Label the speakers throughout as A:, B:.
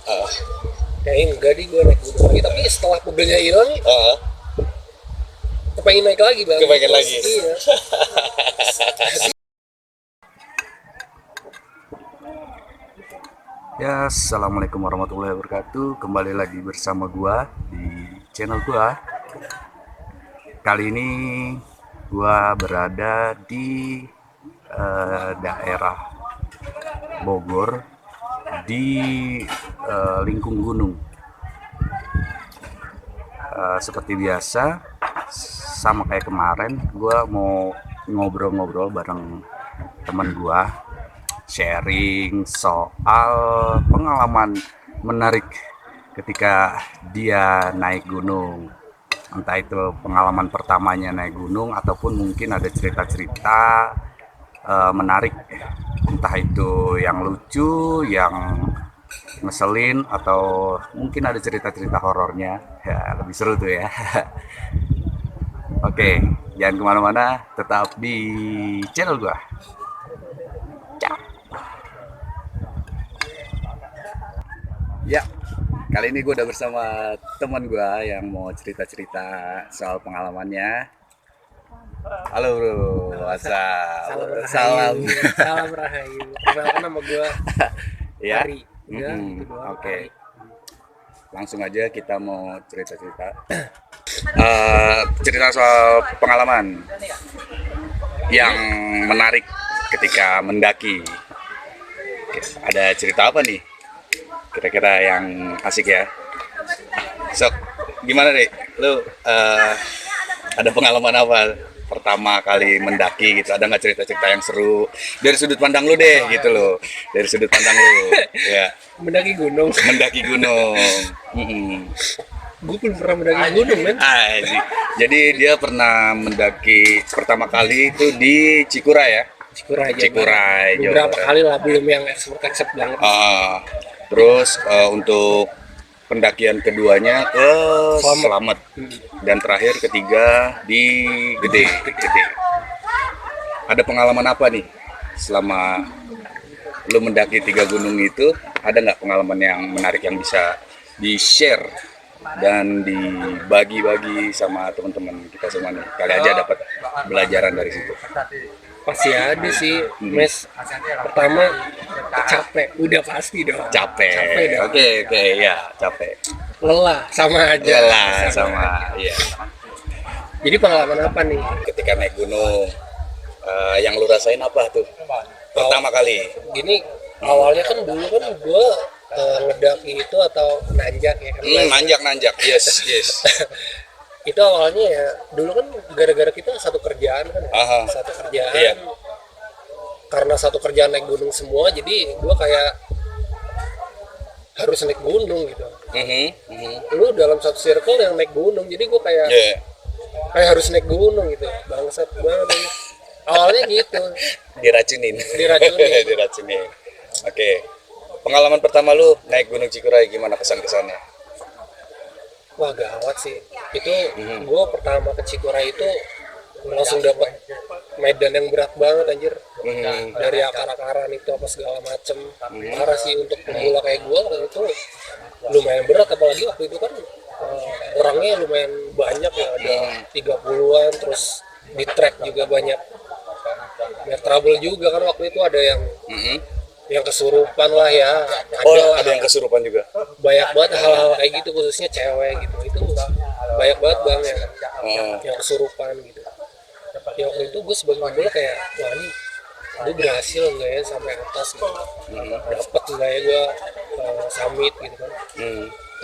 A: Kayaknya enggak di gue naik gunung lagi, tapi setelah pegelnya hilang kepengen naik lagi bang.
B: Kepengen lagi.
A: Iya.
B: Ya, assalamualaikum warahmatullahi wabarakatuh. Kembali lagi bersama gua di channel gua. Kali ini gua berada di daerah Bogor di Lingkung Gunung. Seperti biasa, sama kayak kemarin, gua mau ngobrol-ngobrol bareng teman gua, sharing soal pengalaman menarik ketika dia naik gunung. Entah itu pengalaman pertamanya naik gunung ataupun mungkin ada cerita-cerita menarik, entah itu yang lucu, yang ngeselin, atau mungkin ada cerita-cerita horornya. Ya, lebih seru tuh ya. Oke, jangan kemana-mana, tetap di channel gua. Ya, kali ini gue udah bersama teman gue yang mau cerita-cerita soal pengalamannya. Halo bro,
A: Salam
B: WhatsApp. Salam.
A: Rahayu. Salam Rahayu. Kenalkan nama gue
B: Ya,
A: Hari. Ya, gitu doang.
B: oke.
A: Hari.
B: Langsung aja kita mau cerita-cerita. Cerita soal pengalaman yang menarik ketika mendaki. Ada cerita apa nih? Kira-kira yang asik ya. Sok, gimana deh? Lu ada pengalaman apa pertama kali mendaki gitu? Ada nggak cerita-cerita yang seru dari sudut pandang lu deh gitu loh? Dari sudut pandang lu, ya.
A: Mendaki gunung.
B: Mendaki gunung. Mm-mm.
A: Gue belum pernah mendaki gunung men.
B: Jadi dia pernah mendaki pertama kali itu di Cikuray ya.
A: Cikuray aja.
B: Cikuray, Jawa
A: Beberapa
B: Barat.
A: kali lah, belum yang expert banget.
B: Terus untuk pendakian keduanya ke Slamet, dan terakhir ketiga di Gede. Ada pengalaman apa nih selama lu mendaki 3 gunung itu? Ada nggak pengalaman yang menarik yang bisa di-share dan dibagi-bagi sama teman-teman kita semua nih? Kali aja dapat belajaran dari situ.
A: Pasti ada sih, mes. Pertama capek, udah pasti dong.
B: Capek
A: dong.
B: Oke, ya, capek.
A: Lelah sama aja.
B: Lelah sama, ya.
A: Jadi pengalaman apa nih?
B: Ketika naik gunung, yang lu rasain apa tuh pertama kali?
A: Gini, awalnya kan dulu kan gue ngedaki itu atau nanjak ya kan.
B: Nanjak, yes.
A: Itu awalnya ya dulu kan gara-gara kita satu kerjaan kan. Satu kerjaan.
B: Iya.
A: Karena satu kerjaan naik gunung semua, jadi gue kayak harus naik gunung gitu. Lu dalam satu circle yang naik gunung, jadi gue kayak harus naik gunung gitu. Bangsat banget ini. Awalnya gitu.
B: Diracunin.
A: Diracunin.
B: Oke. Pengalaman pertama lu naik Gunung Cikuray, gimana kesan-kesannya?
A: Wah gawat sih. Itu gue pertama ke Cikuray itu langsung dapat medan yang berat banget anjir. Dari akar-akaran itu apa segala macem. Parah sih untuk pemula kayak gue itu lumayan berat, apalagi waktu itu kan orangnya lumayan banyak ya, ada 30-an, terus di trek juga banyak trouble juga kan waktu itu, ada yang kesurupan lah ya.
B: Ada yang kesurupan juga.
A: Banyak banget hal-hal kayak gitu, khususnya cewek gitu. Itu banyak banget bang yang kesurupan gitu. Ya waktu itu gue sebagai pemula kayak, wah ini gue berhasil nggak ya sampai atas gitu. Dapat nggak ya gue summit gitu kan.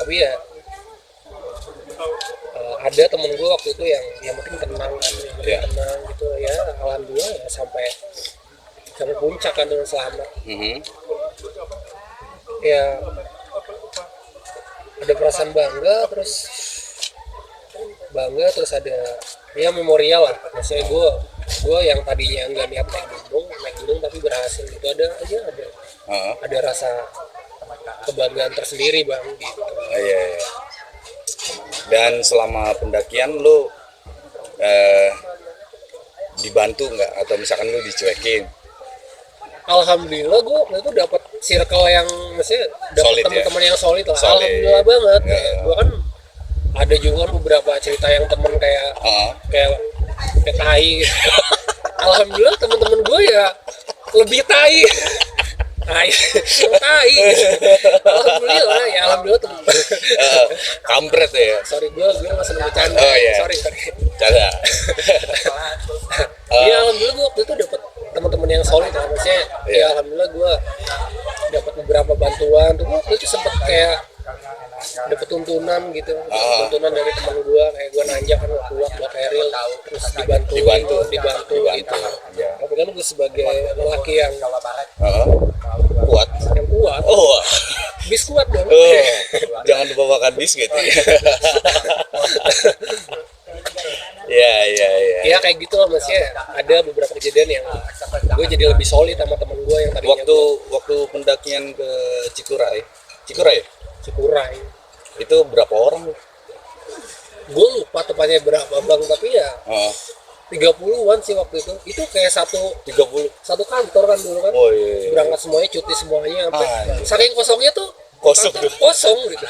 A: Tapi ya ada temen gue waktu itu yang penting tenang kan, tenang gitu ya. Alhamdulillah ya sampai puncak kan dengan selamat. Ya ada perasaan bangga, terus ada ya memorial lah. Maksudnya gue yang tadinya nggak niat naik gunung tapi berhasil gitu, ada rasa kebanggaan tersendiri bang gitu.
B: Iya. Dan selama pendakian lu dibantu nggak, atau misalkan lu dicuekin?
A: Alhamdulillah gue waktu itu dapat circle yang maksudnya dapet
B: Solid,
A: teman-teman yang solid lah.
B: Solid.
A: Alhamdulillah banget.
B: Ya.
A: Gua kan ada juga kan beberapa cerita yang temen kayak kayak tai gitu. Alhamdulillah teman-teman gue ya lebih tai. Tai. Alhamdulillah ya, alhamdulillah temen.
B: Kampret ya.
A: Sorry gue nggak seneng bercanda.
B: Oh, iya.
A: Sorry.
B: Cara.
A: Iya alhamdulillah gue waktu itu dapet teman-teman yang solid lah. Maksudnya ya alhamdulillah gue dapat beberapa bantuan. Tuh gue waktu itu sempet kayak dapet tuntunan gitu, tuntunan dari teman gue, kayak gue nanjak kan buat Eril, terus dibantu gitu.
B: Ya.
A: Tapi kan gue sebagai lelaki yang
B: Kuat.
A: kuat,
B: Oh.
A: bis kuat dong.
B: Jangan lupa makan biskuit. Ya.
A: Ya kayak gitu lah maksudnya, ada beberapa kejadian yang gue jadi lebih solid sama temen gue yang tadinya
B: Waktu pendakian ke Cikuray,
A: Cikuray.
B: itu berapa orang?
A: Gue lupa tepatnya berapa bang, tapi ya 30-an sih waktu itu. Itu kayak
B: 30.
A: satu kantor kan dulu kan.
B: Oh iya.
A: Berangkat semuanya, cuti semuanya, sampai
B: iya.
A: saking kosongnya tuh
B: Kosong.
A: kosong gitu.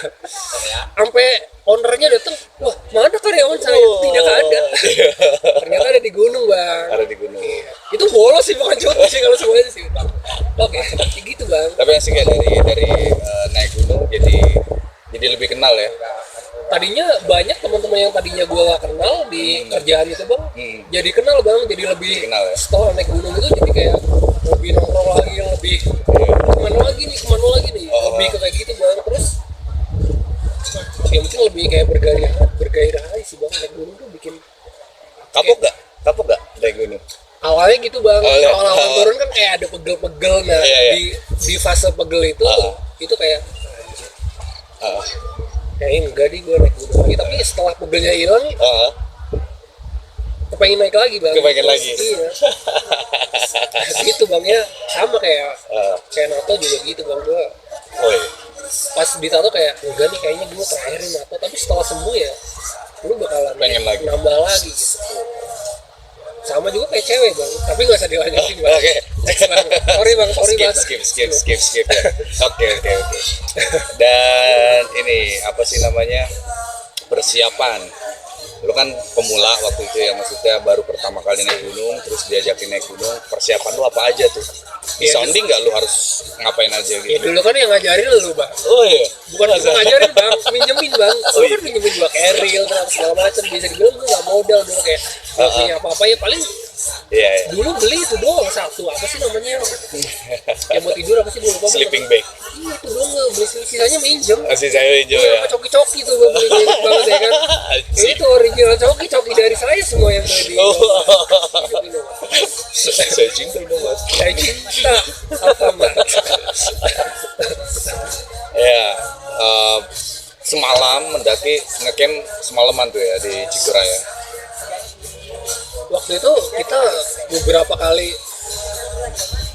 A: Sampai ownernya datang, wah mana karyawan saya? Tidak ada. Ternyata ada di gunung bang.
B: Ada di gunung.
A: Itu bolos sih, bukan cuti sih kalau semuanya sih bang. Oke, gitu bang.
B: Tapi asik ya, dari naik gunung jadi lebih kenal ya.
A: Tadinya banyak teman-teman yang tadinya gue gak kenal di kerjaan itu bang, jadi kenal bang, jadi lebih
B: Kenal ya?
A: setelah naik gunung itu jadi kayak lebih nongkrong lagi, yang lebih kemana lagi nih, lebih ke kayak gitu bang. Terus ya mungkin lebih kayak bergairah aja sih bang, naik gunung tuh bikin
B: Kapok gak naik gunung?
A: awalnya gitu bang.
B: Awalnya.
A: Awal-awal turun kan kayak ada pegel-pegel, nah
B: Iya.
A: di fase pegel itu kayak kayaknya enggak gue naik gunung lagi, tapi setelah pegelnya hilang kepengen naik lagi bang.
B: Kepengen lagi.
A: Iya. Gitu bang ya, sama kayak Nato juga gitu bang. Gue pas ditato kayak enggak nih, kayaknya gue terakhir nih Nato, tapi setelah sembuh ya lu bakalan
B: pengen lagi.
A: nambah lagi gitu. Sama juga kayak cewek bang, tapi nggak usah dilanjutin bang.
B: Oke.
A: Next bang. Sorry bang.
B: Skip ya. Oke. Dan ini apa sih namanya, persiapan. Lu kan pemula waktu itu ya, maksudnya baru pertama kali naik gunung, terus diajakin naik gunung. Persiapan lu apa aja tuh? Di sounding nggak lu harus ngapain aja gitu?
A: Ya dulu kan yang ngajarin lu bang.
B: Oh iya.
A: Bukan gue ngajarin bang, minjemin bang. Lu kan minjemin gua keril, terus segala macam. Bisa dibilang gue nggak modal dulu, kayak nggak punya apa-apa ya, paling
B: Iya.
A: dulu beli itu doang satu, apa sih namanya yang buat tidur, apa sih dulu lupa.
B: Sleeping bag.
A: Iya itu doang, beli sisanya minjem.
B: Masih saya hijau
A: Iya,
B: ya.
A: sama coki-coki tuh gue beli banget ya kan. Itu original coki dari saya semua yang beli di hidup ini, Bang.
B: Saya cinta dong mas.
A: Saya cinta apa mas?
B: Ya, semalam mendaki ngecamp semalaman tuh ya di Cikuray ya.
A: Waktu itu kita beberapa kali,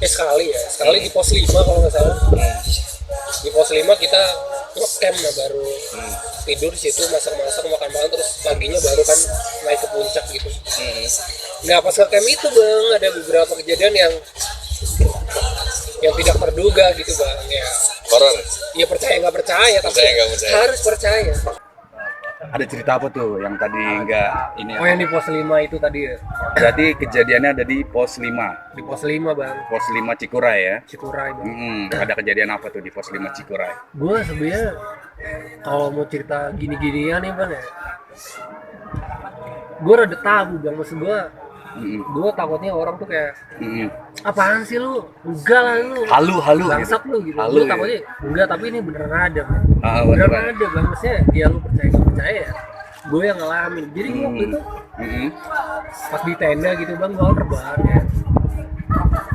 A: sekali di pos 5 kalau nggak salah. Di pos 5 kita ngecamp, nah baru tidur di situ, masak-masak, makan-makan, terus paginya baru kan naik ke puncak gitu. Nah pas ngecamp itu bang, ada beberapa kejadian yang tidak terduga gitu bang ya.
B: Horor.
A: Ya percaya nggak percaya, tapi
B: Percaya nggak percaya.
A: harus percaya.
B: Ada cerita apa tuh yang tadi nggak ini?
A: Oh yang di pos 5 itu tadi ya?
B: Berarti kejadiannya ada di pos 5.
A: Di pos 5 bang,
B: Pos 5 Cikuray ya.
A: Cikuray bang.
B: Ada kejadian apa tuh di pos 5 Cikuray?
A: Gue sebenarnya kalau mau cerita gini-ginian nih bang ya, gue rada tabu bang. Maksud gue takutnya orang tuh kayak apaan sih lu, enggak lah lu,
B: Halu
A: bangsat
B: gitu.
A: lu gitu.
B: Halu,
A: Gue
B: ya?
A: takutnya enggak, tapi ini beneran ada bang.
B: Beneran.
A: Beneran ada bang, maksudnya ya lu percaya nggak percaya ya gue yang ngalamin. Jadi gue waktu itu pas di tenda gitu bang, gue rebahan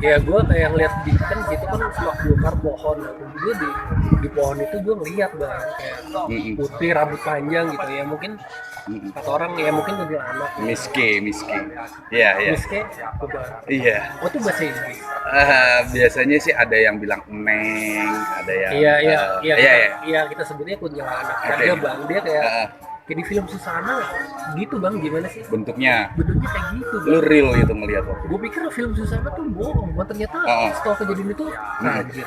A: ya gue kayak ngeliat di kan situ kan semak belukar pohon, gue di pohon itu gue ngeliat bang kayak putih rambut panjang gitu ya, mungkin kata orang ya mungkin kuntilanak.
B: Miske. Iya.
A: Miske apa bang?
B: Iya.
A: Oh itu bahasa Inggris.
B: Biasanya sih ada yang bilang neng, ada yang
A: Iya kita sebutnya kuntilanak. Ada bang, dia kayak di film Susana gitu bang. Gimana sih
B: bentuknya
A: kayak gitu bang.
B: lu real gitu ngeliat waktu.
A: Gue pikir film Susana tuh bohong, ternyata setelah kejadian itu anjir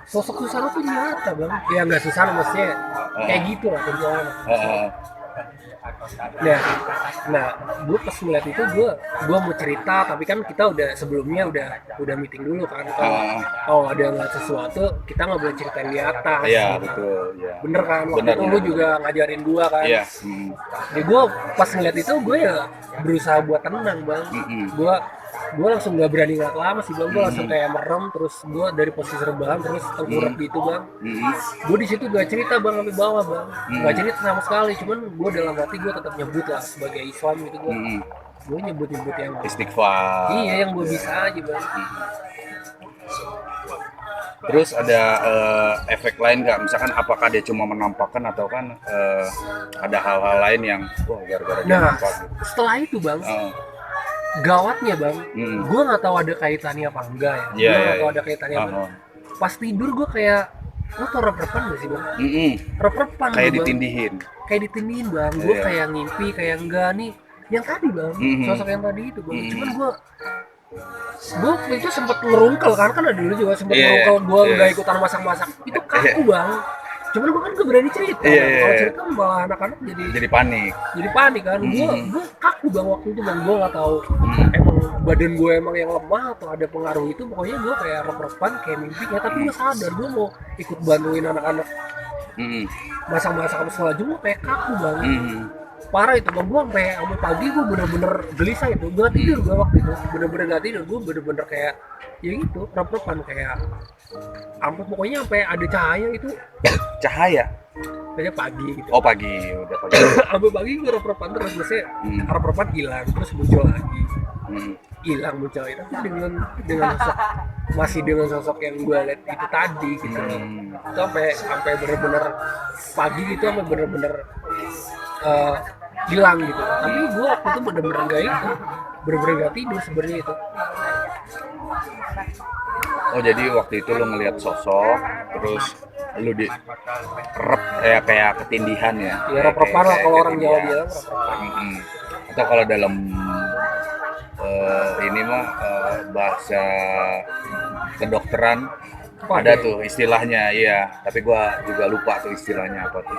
A: sosok Susana tuh nyata bang. Ya nggak Susana maksudnya kayak gitu lah perjuangan. Nah, gue pas ngeliat itu gue mau cerita, tapi kan kita udah sebelumnya udah meeting dulu kan. Kalau ada nggak sesuatu kita nggak boleh ceritain di atas.
B: Iya betul. Ya.
A: Bener kan? Waktu itu lu juga ngajarin gue kan.
B: Iya.
A: Jadi gue pas ngeliat itu gue ya berusaha buat tenang bang. Gue langsung nggak berani ngeliat lama sih bang. Gue langsung kayak merem, terus gue dari posisi rebahan terus tengkurap gitu bang. Gue di situ gak cerita bang sampai bawah bang. Gak cerita sama sekali. Cuman gue dalam hati gue tetap nyebut lah sebagai Islam gitu gue. Gue nyebut yang
B: istighfar.
A: Iya yang gue bisa aja bang.
B: Terus ada efek lain nggak? Misalkan apakah dia cuma menampakkan atau kan ada hal-hal lain yang gara-gara dia nampak gitu.
A: Setelah itu bang, gawatnya bang, gue nggak tahu ada kaitannya apa enggak ya. Gue nggak tahu ada kaitannya apa. Pas tidur gue kayak, lo tau rep-repan gak sih bang? Rep-repan
B: kayak
A: bang.
B: ditindihin
A: Bang. Gue kayak ngimpi kayak enggak nih. Yang tadi bang, sosok yang tadi itu bang. Cuman gue itu sempat ngerungkel kan ada dulu juga sempat ngerungkel gue udah ikutan masak-masak itu kaku bang. Cuman gue kan gak berani cerita. Kalau cerita malah anak-anak jadi panik kan. Gue kaku bang waktu itu bang. Gue nggak tahu emang badan gue emang yang lemah atau ada pengaruh itu. Pokoknya gue kayak rep-repan kayak mimpi ya. Tapi gue sadar gue mau ikut bantuin anak-anak masak-masak sama sekolah juga kayak kaku bang. Parah itu bang, gue sampai pagi gue bener-bener gelisah itu. Gue tidur gue waktu itu bener-bener gak tidur. Gue bener-bener kayak ya gitu, rep-repan kayak ampun pokoknya sampai ada cahaya itu.
B: Cahaya?
A: Kayaknya pagi gitu.
B: Oh pagi, udah pagi.
A: Sampai pagi gue rep-repan terus, biasanya rep-repan hilang terus muncul lagi. Hilang muncul lagi, tapi dengan sosok, masih dengan sosok yang gue lihat itu tadi gitu. Itu sampai bener-bener pagi gitu, sampai bener-bener hilang gitu. Tapi gue waktu itu bener-bener gak itu, bener-bener gak tidur sebenarnya itu.
B: Oh jadi waktu itu lo ngelihat sosok, terus lu di rep kayak ketindihan ya?
A: Ya rep-repan lah kalau orang Jawa bilang rep-repan.
B: Atau kalau dalam ini mah bahasa kedokteran ada tuh istilahnya, iya. Tapi gua juga lupa tuh istilahnya apa tuh.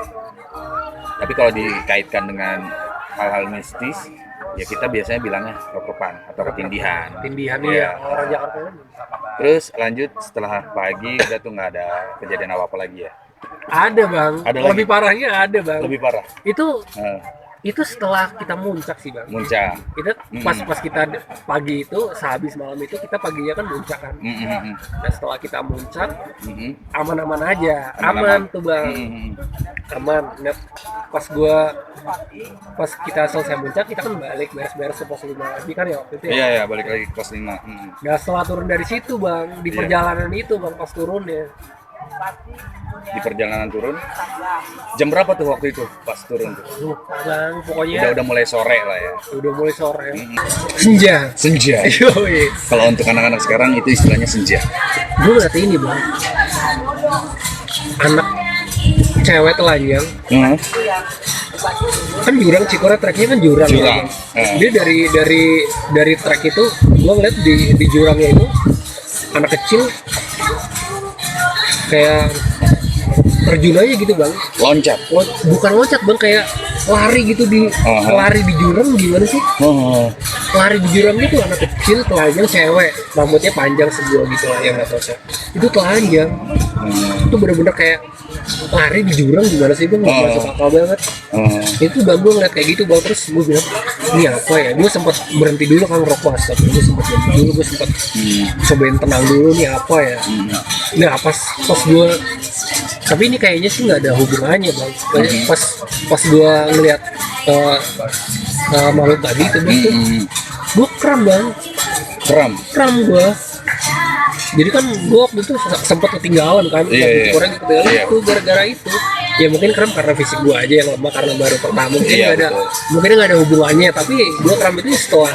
B: Tapi kalau dikaitkan dengan hal-hal mistis, ya kita biasanya bilangnya rep-repan atau ketindihan.
A: Tindihan ya orang Jakarta.
B: Terus lanjut setelah pagi udah tuh nggak ada kejadian apa-apa lagi ya?
A: Ada bang.
B: Ada
A: lebih
B: lagi?
A: Parahnya ada bang.
B: Lebih parah?
A: Itu setelah kita muncak sih bang.
B: Muncak.
A: Kita pas kita pagi itu sehabis malam itu kita paginya kan muncak kan. Nah setelah kita muncak aman-aman aja, aman tuh bang. Aman. Nah, pas kita selesai muncak kita kan balik beres-beres ke pos 5 lagi kan ya waktu itu ya.
B: Iya balik lagi ke pos 5.
A: Nah setelah turun dari situ bang, di perjalanan itu bang pas turun ya.
B: Di perjalanan turun jam berapa tuh waktu itu pas turun tuh?
A: Bang, pokoknya
B: udah mulai sore lah ya.
A: Udah mulai sore.
B: Senja. Kalau untuk anak-anak sekarang itu istilahnya senja.
A: Gue berarti ini bang, anak cewek telanjang. Kan jurang Cikore, treknya kan jurang. Ya, dia dari trek itu gue ngeliat di jurangnya itu anak kecil kayak terjun aja gitu bang.
B: Loncat?
A: Bukan loncat bang, kayak lari gitu lari di jurang gimana sih? Lari di jurang gitu anak kecil telanjang cewek, rambutnya panjang sebuah gitu lah yang nggak cocok. Itu telanjang. Itu bener-bener kayak lari di jurang gimana sih bang? Nggak masuk akal banget. Itu bang gue ngeliat kayak gitu bang, terus gue bilang ini apa ya? Gue sempat berhenti dulu kan ngerokok, tapi gue sempat berhenti dulu, gue sempat cobain tenang dulu nih apa ya? Nah pas gue, tapi ini kayaknya sih nggak ada hubungannya bang. Pas gue ngeliat makhluk tadi itu gue kram bang. Kram gue. Jadi kan gue waktu itu sempat ketinggalan kan, itu gara-gara itu. Ya mungkin kram karena fisik gue aja yang lemah karena baru pertama, mungkin nggak ada hubungannya. Tapi gue kram itu setelah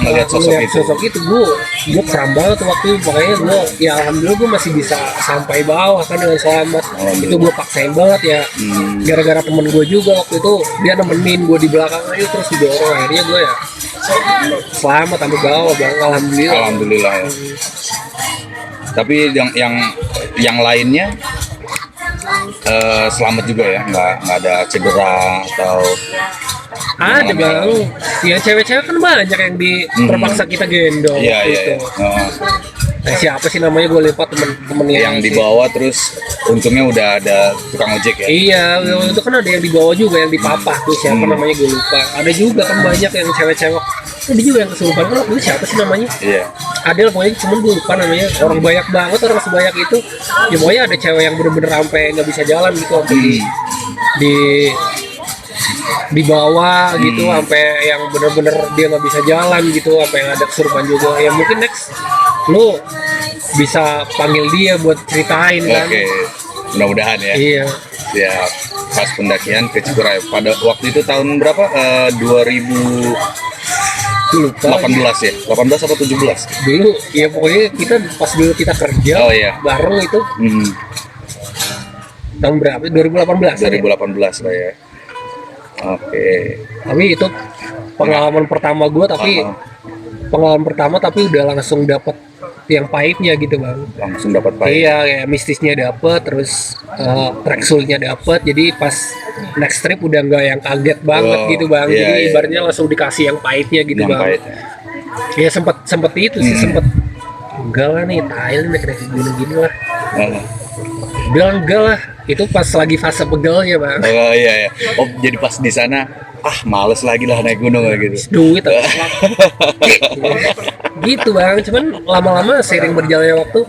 B: ngeliat sosok
A: itu gue kram banget waktu itu. Makanya gue ya alhamdulillah gue masih bisa sampai bawah kan dengan selamat. Itu gue paksain banget ya, gara-gara temen gue juga waktu itu dia nemenin gue di belakang aja terus didorong, akhirnya gue ya selamat sampai bawah bang, alhamdulillah
B: ya. Tapi yang lainnya selamat juga ya, nggak ada cedera atau
A: Ada bang, ya cewek-cewek kan banyak yang terpaksa kita gendong
B: iya
A: waktu
B: iya
A: itu.
B: iya. Oh,
A: Siapa sih namanya gue lupa temen-temennya
B: yang
A: sih.
B: dibawa terus untungnya udah ada tukang ojek ya.
A: Iya, itu kan ada yang dibawa juga yang dipapah tuh siapa namanya gue lupa. Ada juga kan banyak yang cewek-cewek. Ada juga yang kesurupan kan waktu itu siapa sih namanya?
B: Iya.
A: Ada pokoknya cuman gue lupa namanya. Orang banyak banget orang sebanyak itu. Ya pokoknya ada cewek yang bener-bener sampai nggak bisa jalan gitu sampai di bawah gitu sampai yang bener-bener dia nggak bisa jalan gitu sampai yang ada kesurupan juga. Ya mungkin next lu bisa panggil dia buat ceritain kan.
B: Oke, mudah-mudahan ya.
A: Iya.
B: Siap. Pas pendakian ke Cikuray pada waktu itu tahun berapa? 2018
A: Gue lupa.
B: ya? 18 atau 17?
A: Dulu ya pokoknya kita pas dulu kita kerja
B: Oh, iya.
A: bareng itu tahun berapa? 2018 kan ya?
B: 2018 lah ya. Oke.
A: Tapi itu pengalaman pertama gue tapi pengalaman pertama tapi udah langsung dapet yang pahitnya gitu bang.
B: Langsung dapat pahit.
A: Iya kayak mistisnya dapet terus treksulnya dapet jadi pas next trip udah nggak yang kaget banget
B: Oh,
A: gitu bang.
B: iya,
A: Jadi
B: iya.
A: ibaratnya langsung dikasih yang pahitnya gitu
B: Yang
A: bang.
B: pahit.
A: Ya sempet itu sih sempet enggak lah nih Thailand naik gini-gini lah.
B: Oh.
A: Bilang enggak lah itu pas lagi fase pegelnya bang.
B: Oh iya ya. Oh jadi pas di sana males lagi lah naik gunung kayak gitu.
A: Duit gitu bang, cuman lama-lama seiring berjalannya waktu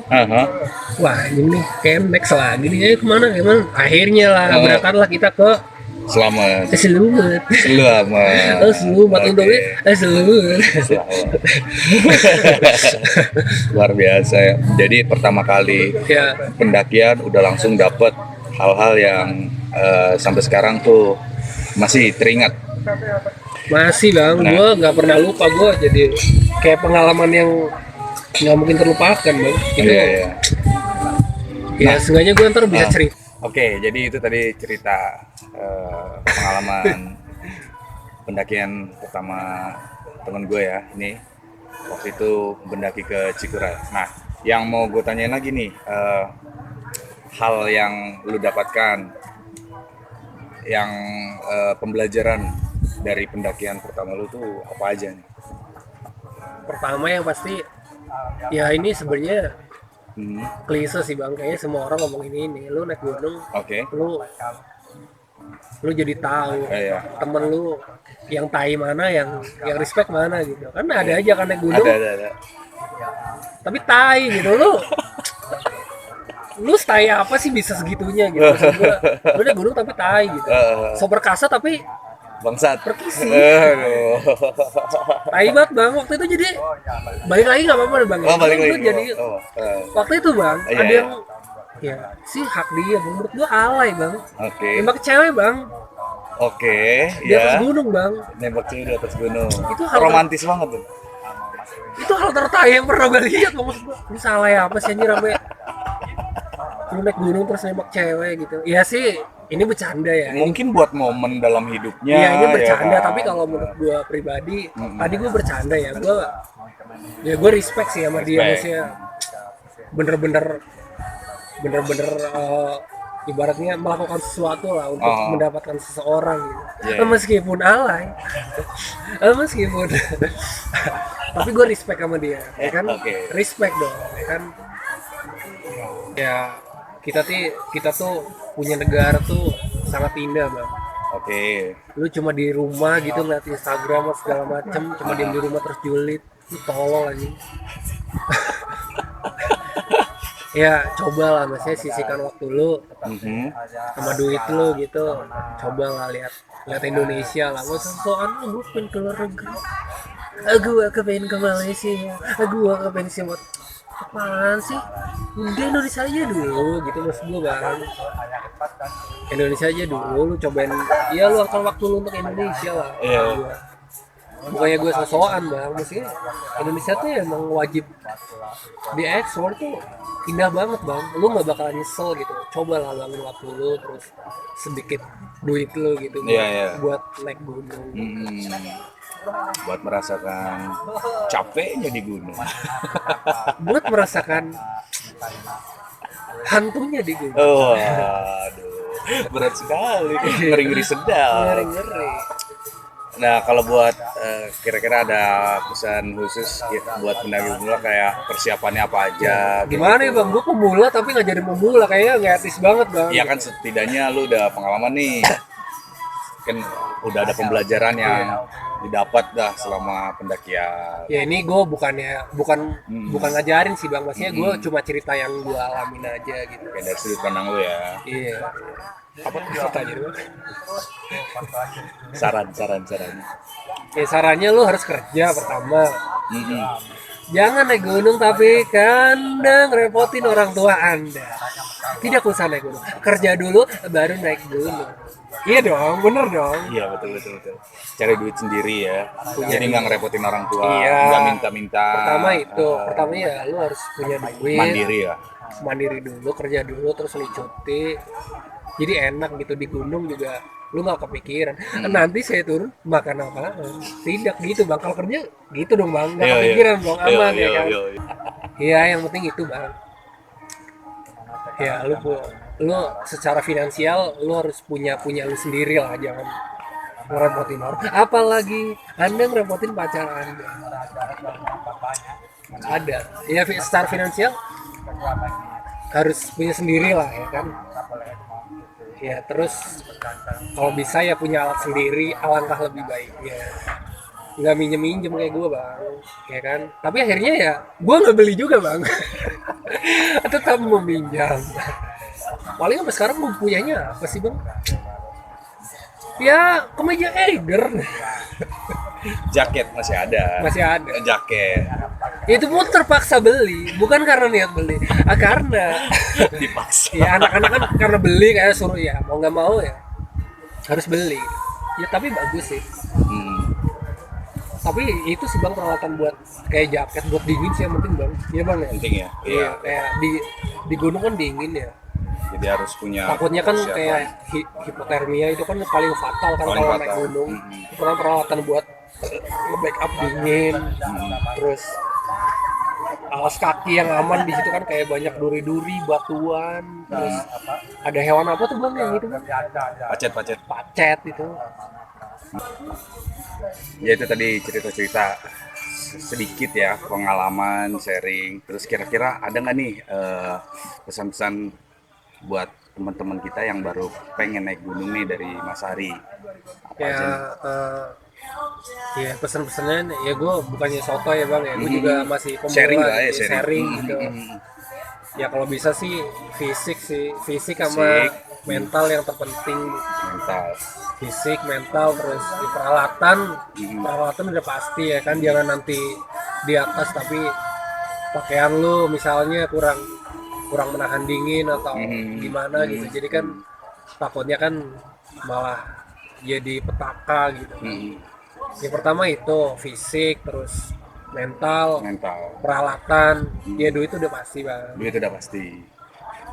A: wah ini nih kayak next lagi nih kemana akhirnya lah berangkatlah kita ke
B: Selamat.
A: Selamat
B: Selamat.
A: selamat
B: Oke.
A: untungnya selamat.
B: Selamat. Luar biasa ya. Jadi pertama kali
A: Ya
B: pendakian udah langsung dapet hal-hal yang sampai sekarang tuh masih teringat.
A: masih bang, gue nggak pernah lupa gue jadi kayak pengalaman yang nggak mungkin terlupakan bang itu.
B: Iya, iya.
A: Ya seenggaknya gue ntar bisa cerita.
B: Oke, jadi itu tadi cerita pengalaman pendakian pertama temen gue ya. Ini waktu itu mendaki ke Cikuray. Nah, yang mau gue tanyain lagi nih, hal yang lu dapatkan, yang pembelajaran dari pendakian pertama lu tuh apa aja nih?
A: Pertama yang pasti ya ini sebenarnya klise sih bang, kayaknya semua orang ngomongin ini. Lu naik gunung,
B: Oke.
A: lu jadi tahu
B: Iya.
A: temen lu yang tai mana, yang respect mana gitu. Kan ada aja kan naik gunung,
B: Ada.
A: tapi tai gitu. Lu tai apa sih bisa segitunya gitu? Maksud gua, lu naik gunung tapi tai gitu. So perkasa tapi
B: Bangsat.
A: perkisi.
B: Aduh.
A: Tai banget bang. Waktu itu jadi balik lagi nggak apa-apa bang.
B: Oh, balik lagi.
A: Lu jadi waktu itu bang
B: Iya,
A: ada
B: iya.
A: yang ya sih hak dia bang. Menurut gua alay bang.
B: Oke.
A: Nembak cewek bang
B: Oke,
A: di atas
B: ya.
A: gunung bang.
B: Nembak cewek di atas gunung.
A: Itu hal
B: romantis banget tuh.
A: Itu hal tertai yang pernah gue lihat bang. Maksud gua lu salah ya apa sih anjir sampai lu naik gunung terus nembak cewek gitu. Ya sih ini bercanda ya.
B: Mungkin buat momen dalam hidupnya.
A: Iya ini bercanda
B: ya kan?
A: tapi kalau menurut gue pribadi tadi gue bercanda ya gue respect sih sama dia
B: Respect.
A: maksudnya bener-bener ibaratnya melakukan sesuatu lah untuk mendapatkan seseorang gitu.
B: Yeah.
A: Meskipun alay meskipun tapi gue respect sama dia ya kan.
B: Oke.
A: Respect dong ya kan. Ya kita tuh punya negara tuh sangat indah bang.
B: Oke.
A: Lu cuma di rumah gitu ngeliat Instagram segala macem, cuma diem di rumah terus julid, lu tolol aja. Ya coba lah maksudnya sisihkan waktu lu sama duit lu gitu, coba lah lihat Indonesia lah, gak usah soal gue pengen ke luar negeri, gue pengen ke Malaysia, gue pengen sih buat apaan sih, udah Indonesia aja dulu gitu maksud gue bang. Indonesia aja dulu, lu cobain, ya lu akan waktu lu untuk Indonesia lah.
B: Iya.
A: Bukannya gue sosokan bang, maksudnya Indonesia tuh emang wajib diekspor tuh indah banget bang, lu nggak bakalan nyesel gitu. Coba lah bang waktu lu terus sedikit duit lu gitu
B: Iya.
A: buat naik gunung.
B: buat merasakan capeknya di gunung.
A: Buat merasakan hantunya di gunung.
B: Oh, aduh, berat sekali, ngeri-ngeri sedap.
A: Ngeri-ngeri.
B: Nah, kalau buat kira-kira ada pesan khusus buat pendaki pemula kayak persiapannya apa aja?
A: Gimana ya bang, gue pemula tapi nggak jadi pemula, kayaknya nggak etis banget bang.
B: Iya kan setidaknya lu udah pengalaman nih, kan udah ada pembelajaran yang didapat dah selama pendakian.
A: Ya ini gue bukan ngajarin sih bang, maksudnya gue cuma cerita yang gue alamin aja gitu.
B: Kayak dari sudut pandang lu ya.
A: Iya. Apa tuh ceritanya bang?
B: Saran.
A: Ya sarannya lu harus kerja pertama.
B: Mm-mm.
A: Jangan naik gunung tapi kadang repotin orang tua Anda. Tidak usah naik gunung. Kerja dulu baru naik gunung. Iya dong, bener dong.
B: Iya betul. Cari duit sendiri ya. Jadi nggak ngerepotin orang tua,
A: Iya.
B: nggak minta-minta.
A: Pertama ya lu harus punya duit.
B: Mandiri ya.
A: Mandiri dulu, kerja dulu, terus lu cuti. Jadi enak gitu di gunung juga. Lu nggak kepikiran. Nanti saya turun makan apa? Tidak gitu bang. Kalau kerja gitu dong bang. Nggak kepikiran bang, aman ya kan. Iya, yang penting itu bang. Ya lu secara finansial lu harus punya lu sendiri lah, jangan ngerepotin orang. Apalagi Anda ngerepotin pacar Anda. Ada. Ya secara finansial harus punya sendiri lah ya kan. Ya terus kalau bisa ya punya alat sendiri, alangkah lebih baik ya. Nggak minjem kayak gue bang, ya kan. Tapi akhirnya ya gue nggak beli juga bang. Tetap meminjam. Paling sampai sekarang gue punyanya apa sih bang? Ya kemeja Eiger.
B: Jaket masih ada. Jaket
A: Itu pun terpaksa beli, bukan karena niat beli, karena
B: dipaksa.
A: ya anak-anak kan karena beli kayak suruh ya mau nggak mau ya harus beli. Ya tapi bagus sih. Tapi itu sih bang peralatan buat kayak jaket buat dingin sih yang penting bang. Iya bang ya.
B: Penting ya.
A: Iya kayak di gunung kan dingin ya.
B: Jadi harus punya.
A: Takutnya kan
B: persiapan.
A: kayak hipotermia itu kan paling fatal kan
B: Paling
A: kalau
B: fatal.
A: naik gunung. Peralatan buat nge-backup dingin. Terus alas kaki yang aman di situ kan kayak banyak duri-duri, batuan. Terus ada hewan apa tuh bang yang itu bang? Pacet itu.
B: Ya itu tadi cerita-cerita sedikit ya, pengalaman, sharing. Terus kira-kira ada nggak nih pesan-pesan buat teman-teman kita yang baru pengen naik gunung nih dari Mas Ari? Apa aja nih?
A: Ya pesan-pesannya ya gue bukannya soto ya bang ya, gue juga masih pemula,
B: Sharing lah ya,
A: sharing gitu. Ya kalau bisa sih fisik sama mental yang terpenting. Fisik, mental, terus di peralatan udah pasti ya kan, jangan nanti di atas tapi pakaian lu misalnya kurang menahan dingin atau gimana gitu, jadi kan takutnya kan malah jadi petaka gitu. Yang pertama itu fisik, terus mental. Peralatan, ya duit itu udah pasti bang.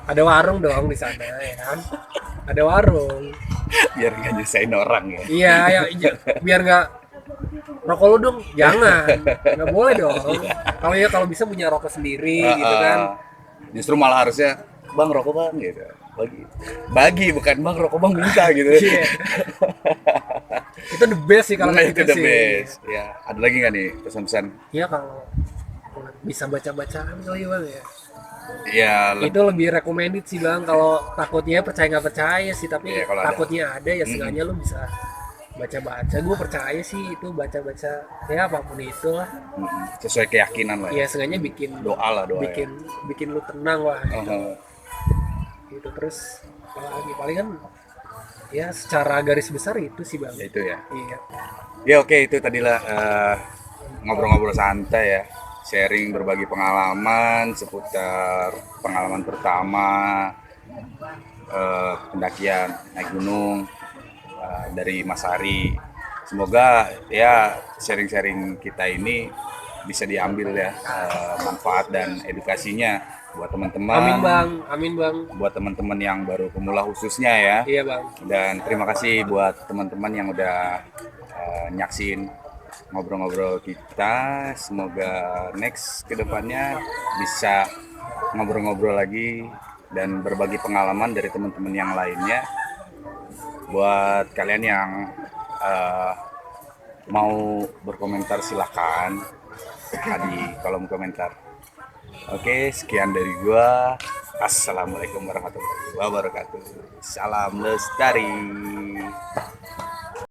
A: Ada warung dong di sana ya kan, ada warung.
B: Biar nggak nyusahin orang ya.
A: Iya, biar nggak rokok lu dong, jangan, nggak boleh dong. Kalau bisa punya rokok sendiri gitu kan.
B: Justru malah harusnya bang rokok bang gitu, bagi bukan bang rokok bang minta gitu.
A: Iya. Itu the best sih kalau
B: Nah,
A: gitu
B: itu the
A: sih.
B: best. Ya, ada lagi nggak nih pesan-pesan?
A: Iya kalau bisa baca-bacaan kali bang ya.
B: Ya,
A: Itu lebih recommended sih bang, kalau takutnya percaya nggak percaya sih, tapi
B: Iya, kalau
A: takutnya ada ya seenggaknya lu bisa baca-baca. Gue percaya sih itu baca-baca ya apapun itu lah.
B: sesuai keyakinan lah.
A: Ya seenggaknya bikin
B: Doa
A: bikin lu tenang lah gitu. Gitu terus apalagi palingan ya secara garis besar itu sih bang.
B: Ya itu ya.
A: Iya.
B: Ya oke, itu tadilah ngobrol-ngobrol santai ya, sharing berbagi pengalaman seputar pengalaman pertama pendakian naik gunung dari Mas Ari. Semoga ya sharing-sharing kita ini bisa diambil ya manfaat dan edukasinya buat teman-teman.
A: Amin bang.
B: Buat teman-teman yang baru pemula khususnya ya.
A: Iya bang.
B: Dan terima kasih buat teman-teman yang udah nyaksin ngobrol-ngobrol kita. Semoga next kedepannya bisa ngobrol-ngobrol lagi dan berbagi pengalaman dari teman-teman yang lainnya. Buat kalian yang mau berkomentar silahkan di kolom komentar. Oke, sekian dari gua. Assalamualaikum warahmatullahi wabarakatuh. Salam lestari.